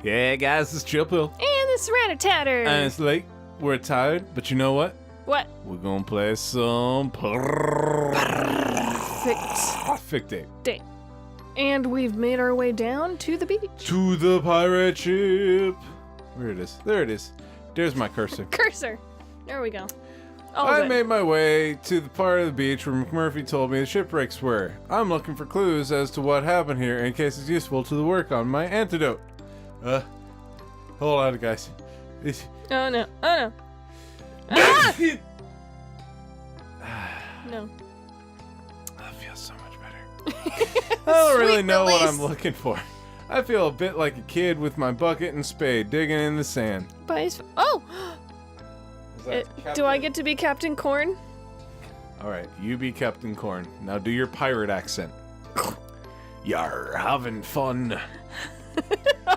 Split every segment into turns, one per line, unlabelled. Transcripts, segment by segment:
Yeah, guys, it's Chill Pill.
And this is Ratter Tatter.
And it's late. We're tired, but you know what?
What?
We're gonna play some Purrfect
Date. And we've made our way down to the beach.
To the pirate ship. Where it is? There it is. There's my cursor.
Cursor. There we go.
I made my way to the part of the beach where McMurphy told me the shipwrecks were. I'm looking for clues as to what happened here in case it's useful to the work on my antidote. Hold on, guys.
Oh no. Oh no. Ah! No.
That feels so much better. I don't really know what I'm looking for. I feel a bit like a kid with my bucket and spade digging in the sand.
Oh! Do I get to be Captain Corn?
Alright, you be Captain Corn. Now do your pirate accent. You're having fun.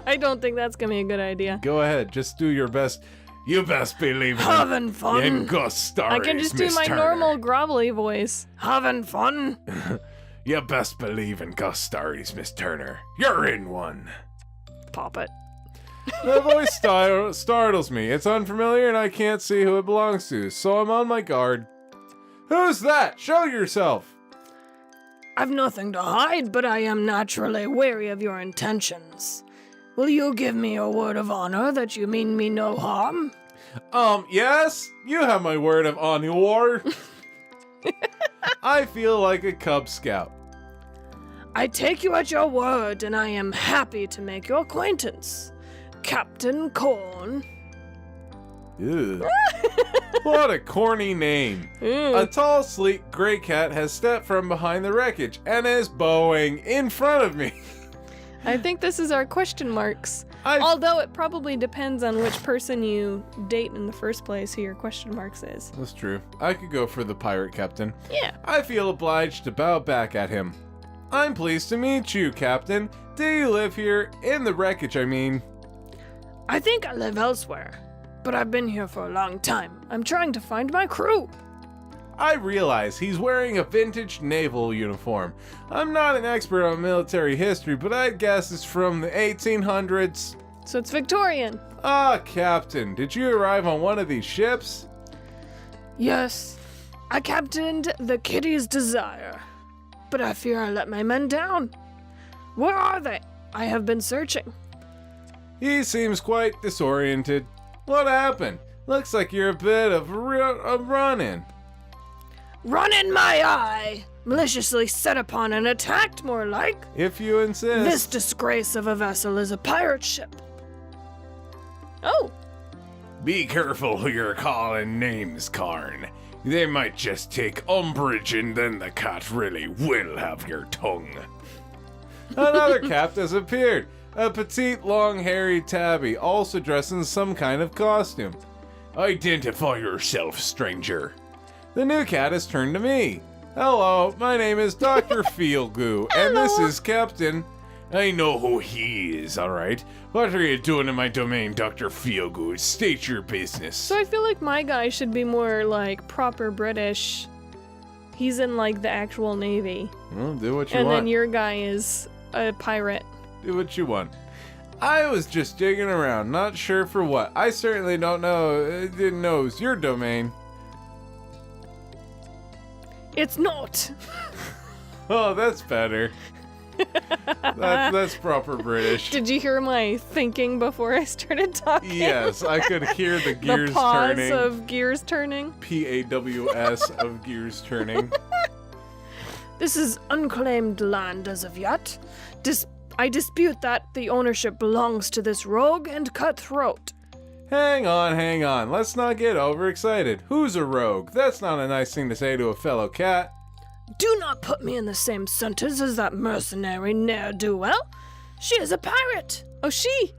I don't think that's gonna be a good idea.
Go ahead, just do your best. You best believe it.
Having fun.
In Ghost Stories,
I can just do
Miss
my
Turner.
normal grovelly voice. Having fun.
You best believe in Ghost Stories, Miss Turner. You're in one.
Pop it.
The voice startles me. It's unfamiliar and I can't see who it belongs to, so I'm on my guard. Who's that? Show yourself.
I've nothing to hide, but I am naturally wary of your intentions. Will you give me a word of honor that you mean me no harm?
Yes, you have my word of honor. I feel like a Cub Scout.
I take you at your word, and I am happy to make your acquaintance. Captain Corn.
Ew. What a corny name. A tall, sleek gray cat has stepped from behind the wreckage and is bowing in front of me.
I think this is our question marks. Although it probably depends on which person you date in the first place who your question marks is.
That's true. I could go for the pirate captain.
Yeah.
I feel obliged to bow back at him. I'm pleased to meet you, Captain. Do you live here? In the wreckage, I mean.
I think I live elsewhere, but I've been here for a long time. I'm trying to find my crew.
I realize he's wearing a vintage naval uniform. I'm not an expert on military history, but I'd guess it's from the 1800s.
So it's Victorian.
Ah, Captain, did you arrive on one of these ships?
Yes, I captained the KITTIES Desire, but I fear I let my men down. Where are they? I have been searching.
He seems quite disoriented. What happened? Looks like you're a bit of a run-in.
Run in my eye! Maliciously set upon and attacked, more like.
If you insist.
This disgrace of a vessel is a pirate ship. Oh.
Be careful who you're calling names, Karn. They might just take umbrage and then the cat really will have your tongue. Another cap has appeared. A petite, long, hairy tabby, also dressed in some kind of costume. Identify yourself, stranger. The new cat has turned to me. Hello, my name is Dr. Feelgoo, and this is Captain. I know who he is, alright. What are you doing in my domain, Dr. Feelgoo? State your business.
So I feel like my guy should be more like proper British. He's in like the actual Navy.
Well, do what you
want. And then your guy is a pirate.
Do what you want. I was just digging around, not sure for what. I certainly didn't know it was your domain.
It's not.
Oh, that's better. That's proper British.
Did you hear my thinking before I started talking?
Yes, I could hear the gears
the pause
turning.
of gears turning.
PAWS of gears turning.
This is unclaimed land as of yet. I dispute that the ownership belongs to this rogue and cutthroat.
Hang on. Let's not get overexcited. Who's a rogue? That's not a nice thing to say to a fellow cat.
Do not put me in the same sentence as that mercenary ne'er-do-well. She is a pirate. Oh, she.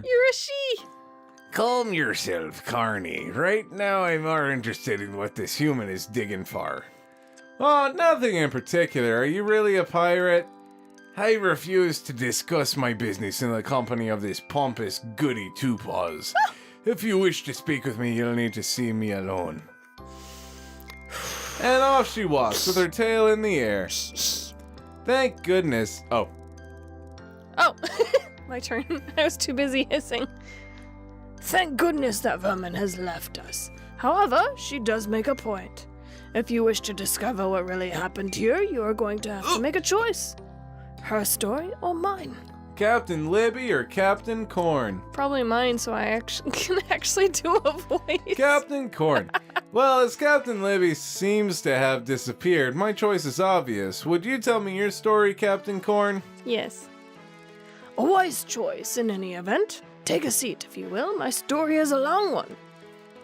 You're a she.
Calm yourself, Carney. Right now I'm more interested in what this human is digging for. Oh, nothing in particular. Are you really a pirate? I refuse to discuss my business in the company of this pompous goody two-paws. If you wish to speak with me, you'll need to see me alone. And off she walks with her tail in the air. Thank goodness. Oh.
My turn. I was too busy hissing. Thank goodness that vermin has left us. However, she does make a point. If you wish to discover what really happened here, you are going to have to make a choice. Her story or mine?
Captain Libby or Captain Corn?
Probably mine, so I can actually do a voice.
Captain Corn. Well, as Captain Libby seems to have disappeared, my choice is obvious. Would you tell me your story, Captain Corn?
Yes. A wise choice in any event. Take a seat, if you will. My story is a long one.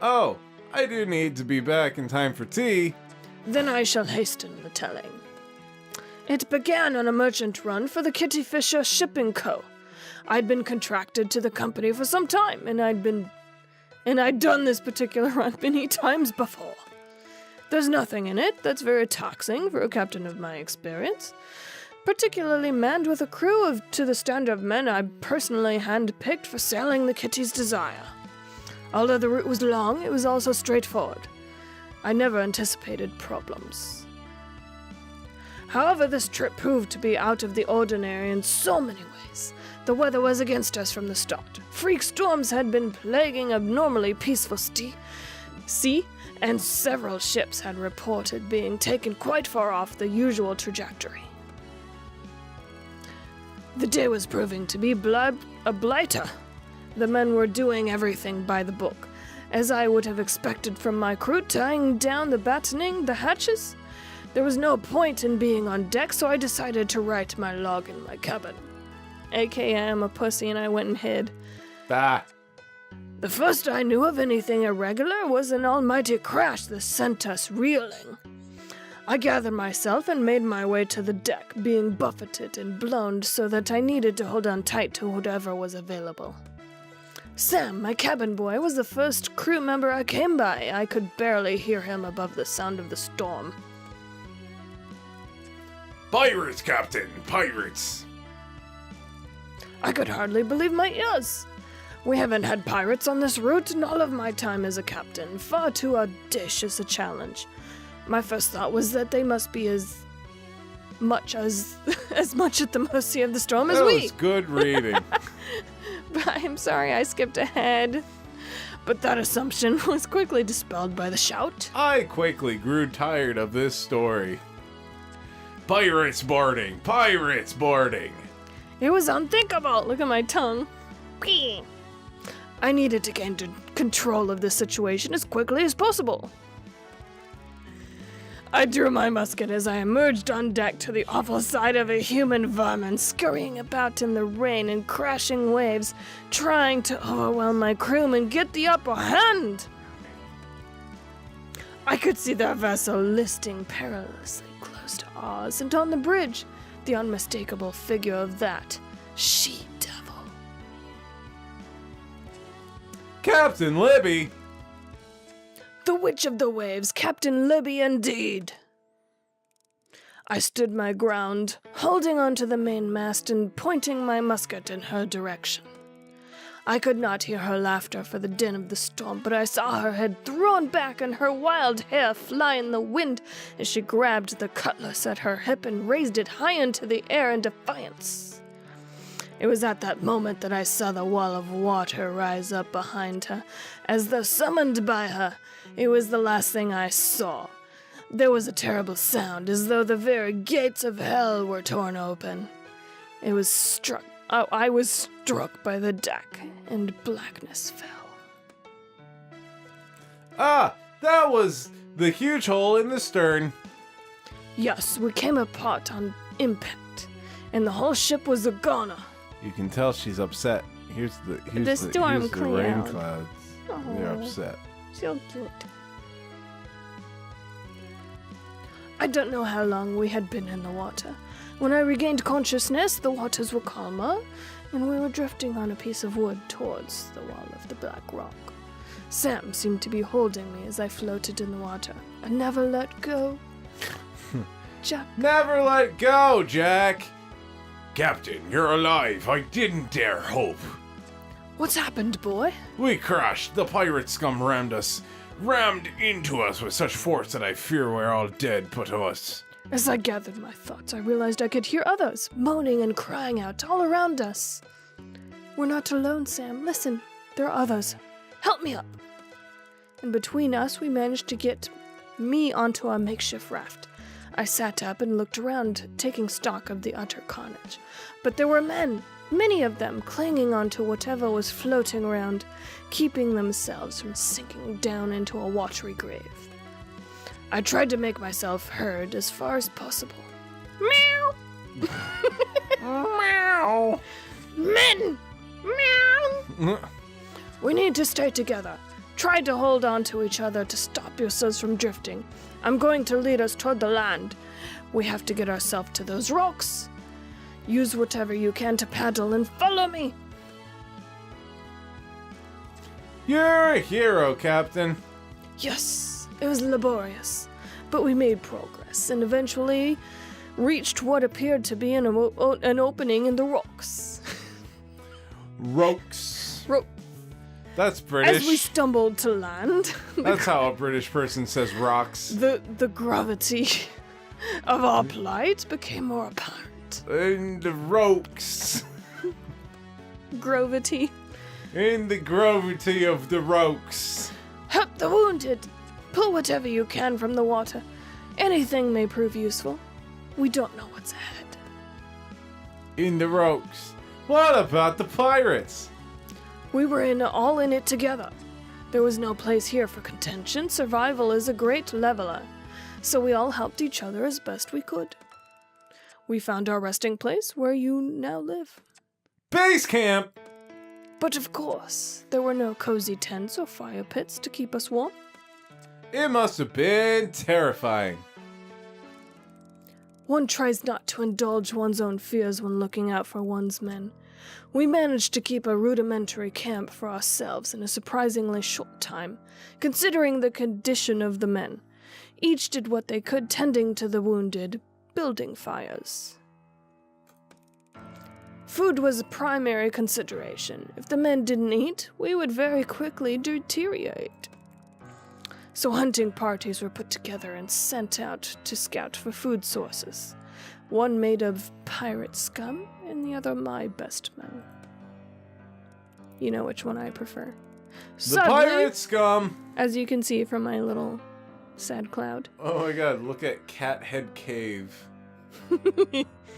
Oh, I do need to be back in time for tea.
Then I shall hasten the telling. It began on a merchant run for the Kitty Fisher Shipping Co. I'd been contracted to the company for some time, and I'd done this particular run many times before. There's nothing in it that's very taxing for a captain of my experience, particularly manned with a crew to the standard of men I personally handpicked for sailing the Kitty's Desire. Although the route was long, it was also straightforward. I never anticipated problems. However, this trip proved to be out of the ordinary in so many ways. The weather was against us from the start. Freak storms had been plaguing abnormally peaceful sea, and several ships had reported being taken quite far off the usual trajectory. The day was proving to be a blighter. The men were doing everything by the book, as I would have expected from my crew, tying down the battening, the hatches. There was no point in being on deck, so I decided to write my log in my cabin. AKA I'm a pussy and I went and hid.
Bah.
The first I knew of anything irregular was an almighty crash that sent us reeling. I gathered myself and made my way to the deck, being buffeted and blown so that I needed to hold on tight to whatever was available. Sam, my cabin boy, was the first crew member I came by. I could barely hear him above the sound of the storm.
Pirates, Captain! Pirates!
I could hardly believe my ears. We haven't had pirates on this route in all of my time as a captain. Far too audacious a challenge. My first thought was that they must be as much at the mercy of the storm as we.
That was good reading.
I'm sorry I skipped ahead. But that assumption was quickly dispelled by the shout.
I quickly grew tired of this story. Pirates boarding! Pirates boarding!
It was unthinkable. Look at my tongue. I needed to gain control of this situation as quickly as possible. I drew my musket as I emerged on deck to the awful sight of a human vermin scurrying about in the rain and crashing waves, trying to overwhelm my crew and get the upper hand. I could see their vessel listing perilously close to ours, and on the bridge, the unmistakable figure of that she-devil.
Captain Libby!
The Witch of the Waves, Captain Libby indeed. I stood my ground, holding onto the mainmast and pointing my musket in her direction. I could not hear her laughter for the din of the storm, but I saw her head thrown back and her wild hair fly in the wind as she grabbed the cutlass at her hip and raised it high into the air in defiance. It was at that moment that I saw the wall of water rise up behind her, as though summoned by her. It was the last thing I saw. There was a terrible sound, as though the very gates of hell were torn open. I was struck by the deck, and blackness fell.
Ah, that was the huge hole in the stern.
Yes, we came apart on impact, and the whole ship was a goner.
You can tell she's upset. Here's the
storm
rain
cloud.
clouds. They're upset.
So cute. I don't know how long we had been in the water. When I regained consciousness, the waters were calmer, and we were drifting on a piece of wood towards the wall of the black rock. Sam seemed to be holding me as I floated in the water. I never let go. Jack.
Never let go, Jack! Captain, you're alive. I didn't dare hope.
What's happened, boy?
We crashed. The pirate scum rammed into us with such force that I fear we're all dead put to us.
As I gathered my thoughts, I realized I could hear others moaning and crying out all around us. We're not alone, Sam. Listen, there are others. Help me up. And between us, we managed to get me onto our makeshift raft. I sat up and looked around, taking stock of the utter carnage. But there were men, many of them, clinging onto whatever was floating around, keeping themselves from sinking down into a watery grave. I tried to make myself heard as far as possible. Meow!
Meow.
Men! Meow! We need to stay together. Try to hold on to each other to stop yourselves from drifting. I'm going to lead us toward the land. We have to get ourselves to those rocks. Use whatever you can to paddle and follow me.
You're a hero, Captain.
Yes, it was laborious, but we made progress and eventually reached what appeared to be an opening in the rocks.
Rocks.
Ro-
That's British.
As we stumbled to land,
That's how a British person says rocks.
the gravity of our plight became more apparent.
In the rocks.
Gravity.
In the gravity of the rocks.
Help the wounded. Pull whatever you can from the water. Anything may prove useful. We don't know what's ahead.
In the rocks. What about the pirates?
We were all in it together. There was no place here for contention. Survival is a great leveler. So we all helped each other as best we could. We found our resting place where you now live.
Base camp!
But of course, there were no cozy tents or fire pits to keep us warm.
It must have been terrifying.
One tries not to indulge one's own fears when looking out for one's men. We managed to keep a rudimentary camp for ourselves in a surprisingly short time, considering the condition of the men. Each did what they could, tending to the wounded, building fires. Food was a primary consideration. If the men didn't eat, we would very quickly deteriorate. So hunting parties were put together and sent out to scout for food sources. One made of pirate scum, and the other my best men. You know which one I prefer.
The pirate scum!
As you can see from my little sad cloud.
Oh my god, look at Cat Head Cave.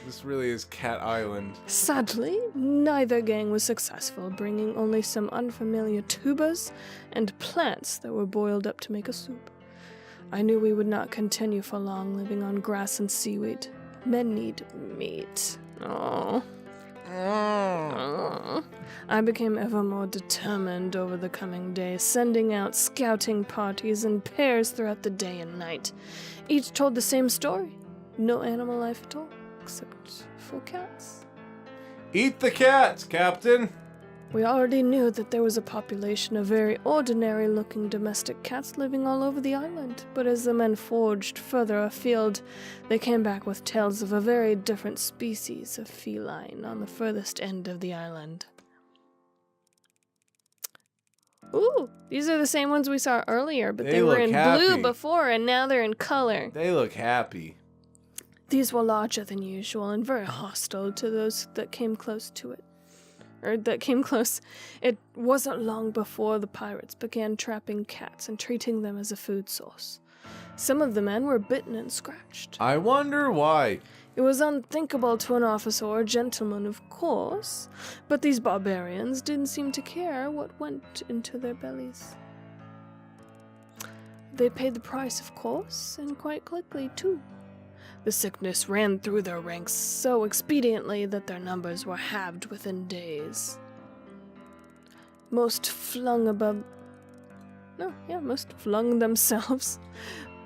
This really is Cat Island.
Sadly, neither gang was successful, bringing only some unfamiliar tubers and plants that were boiled up to make a soup. I knew we would not continue for long living on grass and seaweed. Men need meat. Oh. I became ever more determined over the coming days, sending out scouting parties in pairs throughout the day and night. Each told the same story. No animal life at all, except for cats.
Eat the cats, Captain!
We already knew that there was a population of very ordinary-looking domestic cats living all over the island, but as the men forged further afield, they came back with tales of a very different species of feline on the furthest end of the island. Ooh, these are the same ones we saw earlier, but they were in blue before, and now they're in color.
They look happy.
These were larger than usual and very hostile to those that came close to it. It wasn't long before the pirates began trapping cats and treating them as a food source. Some of the men were bitten and scratched.
I wonder why.
It was unthinkable to an officer or a gentleman, of course, but these barbarians didn't seem to care what went into their bellies. They paid the price, of course, and quite quickly, too. The sickness ran through their ranks so expediently that their numbers were halved within days. Most flung themselves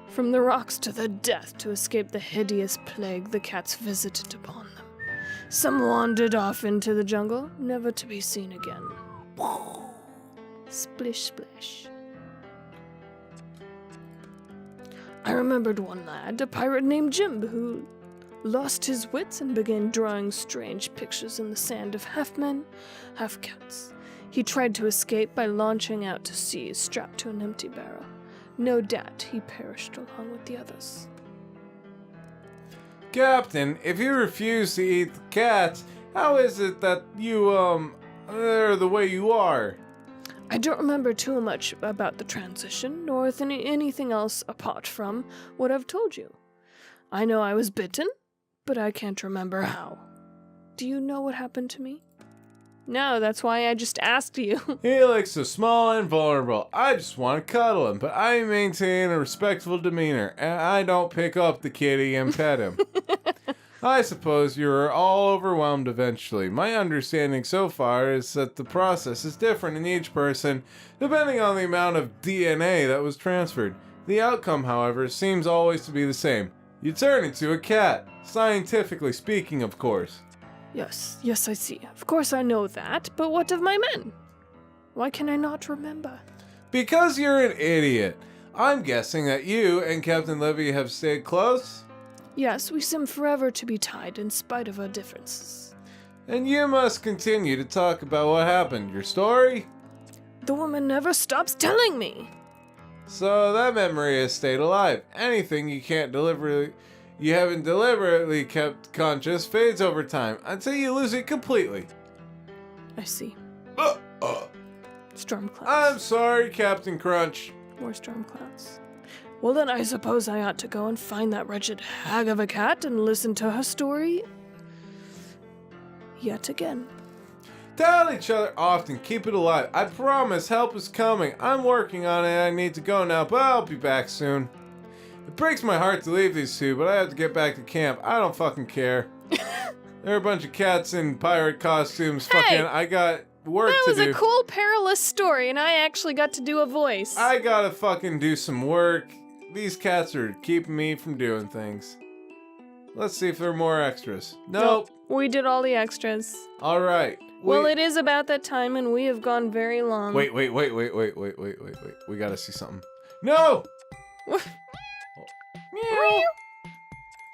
from the rocks to their death to escape the hideous plague the cats visited upon them. Some wandered off into the jungle, never to be seen again. Splish, splash. I remembered one lad, a pirate named Jim, who lost his wits and began drawing strange pictures in the sand of half men, half cats. He tried to escape by launching out to sea, strapped to an empty barrel. No doubt he perished along with the others.
Captain, if you refuse to eat the cats, how is it that you, or the way you are.
I don't remember too much about the transition, nor anything else apart from what I've told you. I know I was bitten, but I can't remember how. Do you know what happened to me? No, that's why I just asked you.
He looks so small and vulnerable. I just want to cuddle him, but I maintain a respectful demeanor, and I don't pick up the kitty and pet him. I suppose you are all overwhelmed eventually. My understanding so far is that the process is different in each person, depending on the amount of DNA that was transferred. The outcome, however, seems always to be the same. You turn into a cat. Scientifically speaking, of course.
Yes, I see. Of course I know that, but what of my men? Why can I not remember?
Because you're an idiot. I'm guessing that you and Captain Libby have stayed close?
Yes, we seem forever to be tied in spite of our differences.
And you must continue to talk about what happened. Your story?
The woman never stops telling me.
So that memory has stayed alive. Anything you haven't deliberately kept conscious fades over time until you lose it completely.
I see. Storm clouds.
I'm sorry, Captain Crunch.
More storm clouds. Well then, I suppose I ought to go and find that wretched hag of a cat and listen to her story yet again.
Tell each other often, keep it alive. I promise help is coming. I'm working on it. I need to go now, but I'll be back soon. It breaks my heart to leave these two, but I have to get back to camp. I don't fucking care. They're a bunch of cats in pirate costumes.
Hey!
I got work to do.
That was a cool, perilous story, and I actually got to do a voice.
I gotta fucking do some work. These cats are keeping me from doing things. Let's see if there are more extras. Nope.
We did all the extras.
All right.
Well, it is about that time, and we have gone very long.
Wait. We gotta see something. No! Meow.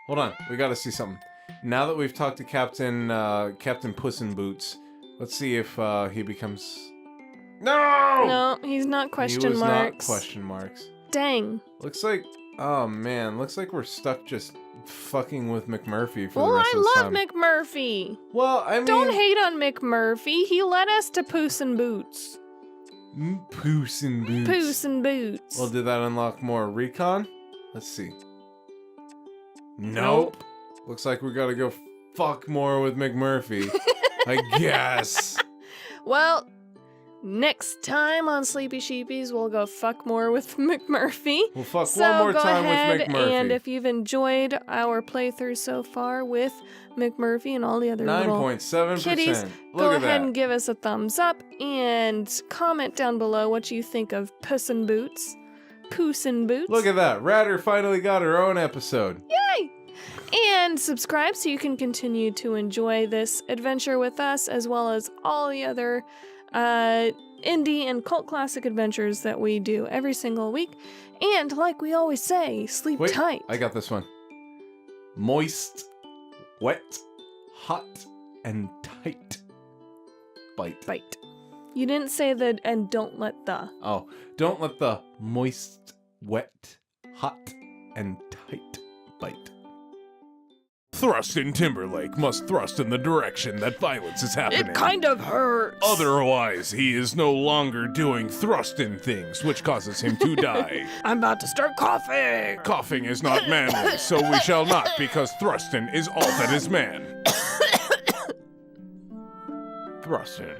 Hold on. We gotta see something. Now that we've talked to Captain Puss in Boots, let's see if he becomes...
No, he's not question
he was
marks.
Not question marks.
Dang.
Looks like... Oh, man. Looks like we're stuck just fucking with McMurphy for the
Well,
rest of
I
this
love
time.
McMurphy.
Well, I mean...
Don't hate on McMurphy. He led us to Puss in Boots.
Puss in Boots.
Puss in Boots.
Well, did that unlock more recon? Let's see. Nope. Looks like we gotta go fuck more with McMurphy. I guess.
Well, next time on Sleepy Sheepies, we'll go fuck more with McMurphy.
We'll fuck one more time with McMurphy.
And if you've enjoyed our playthrough so far with McMurphy and all the other little
9.7%.
kitties, go ahead and give us a thumbs up and comment down below what you think of Puss in Boots. Puss in Boots.
Look at that. Ratter finally got her own episode.
Yay! And subscribe so you can continue to enjoy this adventure with us, as well as all the other indie and cult classic adventures that we do every single week. And like we always say, sleep tight.
I got this one. Moist, wet, hot, and tight. Bite.
You didn't say the and don't let the.
Oh, don't let the moist, wet, hot, and tight bite. Thrust in Timberlake must thrust in the direction that violence is happening.
It kind of hurts.
Otherwise, he is no longer doing thrust in things, which causes him to die.
I'm about to start coughing.
Coughing is not manly, so we shall not, because thrustin is all that is man. Thrustin.